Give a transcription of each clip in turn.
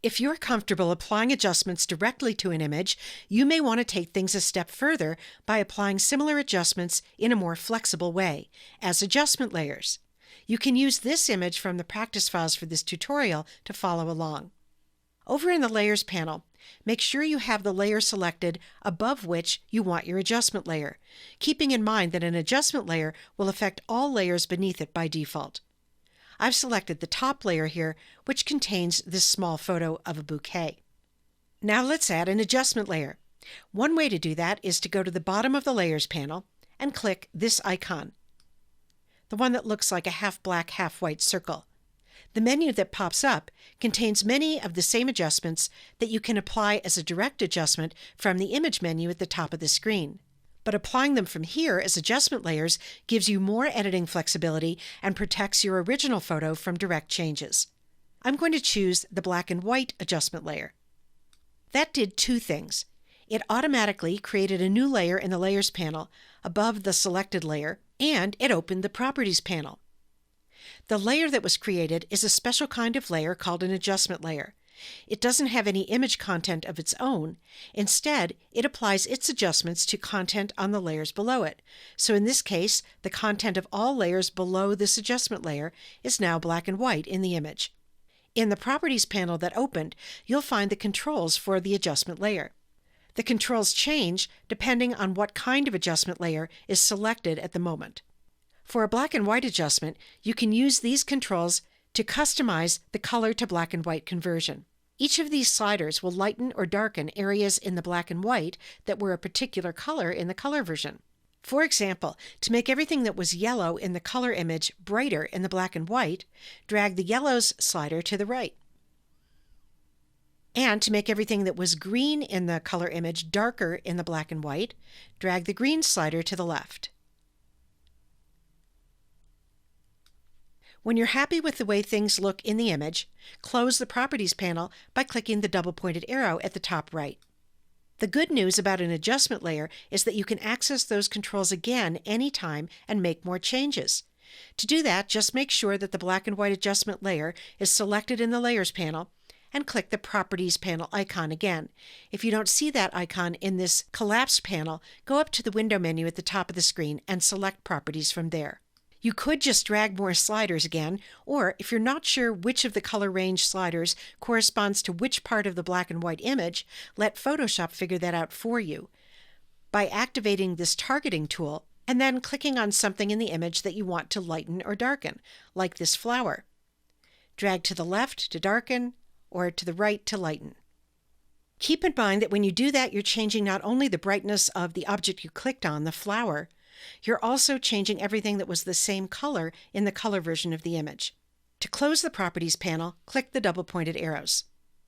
If you're comfortable applying adjustments directly to an image, you may want to take things a step further by applying similar adjustments in a more flexible way, as adjustment layers. You can use this image from the practice files for this tutorial to follow along. Over in the Layers panel, make sure you have the layer selected above which you want your adjustment layer, keeping in mind that an adjustment layer will affect all layers beneath it by default. I've selected the top layer here, which contains this small photo of a bouquet. Now let's add an adjustment layer. One way to do that is to go to the bottom of the Layers panel and click this icon, the one that looks like a half-black, half-white circle. The menu that pops up contains many of the same adjustments that you can apply as a direct adjustment from the image menu at the top of the screen. But applying them from here as adjustment layers gives you more editing flexibility and protects your original photo from direct changes. I'm going to choose the black and white adjustment layer. That did two things. It automatically created a new layer in the Layers panel above the selected layer, and it opened the Properties panel. The layer that was created is a special kind of layer called an adjustment layer. It doesn't have any image content of its own. Instead, it applies its adjustments to content on the layers below it. So in this case, the content of all layers below this adjustment layer is now black and white in the image. In the Properties panel that opened, you'll find the controls for the adjustment layer. The controls change depending on what kind of adjustment layer is selected at the moment. For a black and white adjustment, you can use these controls to customize the color to black and white conversion. Each of these sliders will lighten or darken areas in the black and white that were a particular color in the color version. For example, to make everything that was yellow in the color image brighter in the black and white, drag the yellows slider to the right. And to make everything that was green in the color image darker in the black and white, drag the green slider to the left. When you're happy with the way things look in the image, close the Properties panel by clicking the double-pointed arrow at the top right. The good news about an adjustment layer is that you can access those controls again anytime and make more changes. To do that, just make sure that the black and white adjustment layer is selected in the Layers panel and click the Properties panel icon again. If you don't see that icon in this collapsed panel, go up to the window menu at the top of the screen and select Properties from there. You could just drag more sliders again, or if you're not sure which of the color range sliders corresponds to which part of the black and white image, let Photoshop figure that out for you by activating this targeting tool and then clicking on something in the image that you want to lighten or darken, like this flower. Drag to the left to darken, or to the right to lighten. Keep in mind that when you do that, you're changing not only the brightness of the object you clicked on, the flower, you're also changing everything that was the same color in the color version of the image. To close the Properties panel, click the double-pointed arrows.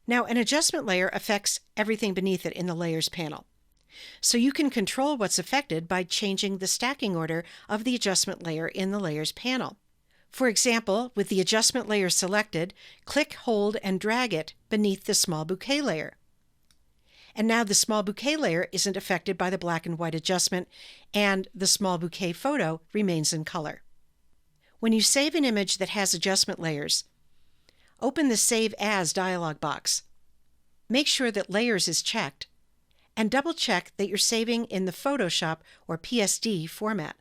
Now, an adjustment layer affects everything beneath it in the Layers panel. So you can control what's affected by changing the stacking order of the adjustment layer in the Layers panel. For example, with the adjustment layer selected, click, hold, and drag it beneath the small bouquet layer. And now the small bouquet layer isn't affected by the black and white adjustment, and the small bouquet photo remains in color. When you save an image that has adjustment layers, open the Save As dialog box. Make sure that Layers is checked, and double-check that you're saving in the Photoshop or PSD format.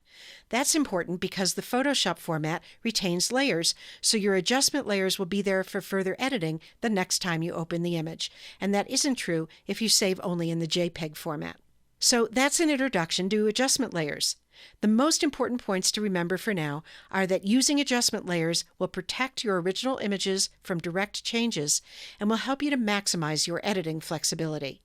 That's important because the Photoshop format retains layers, so your adjustment layers will be there for further editing the next time you open the image, and that isn't true if you save only in the JPEG format. So that's an introduction to adjustment layers. The most important points to remember for now are that using adjustment layers will protect your original images from direct changes and will help you to maximize your editing flexibility.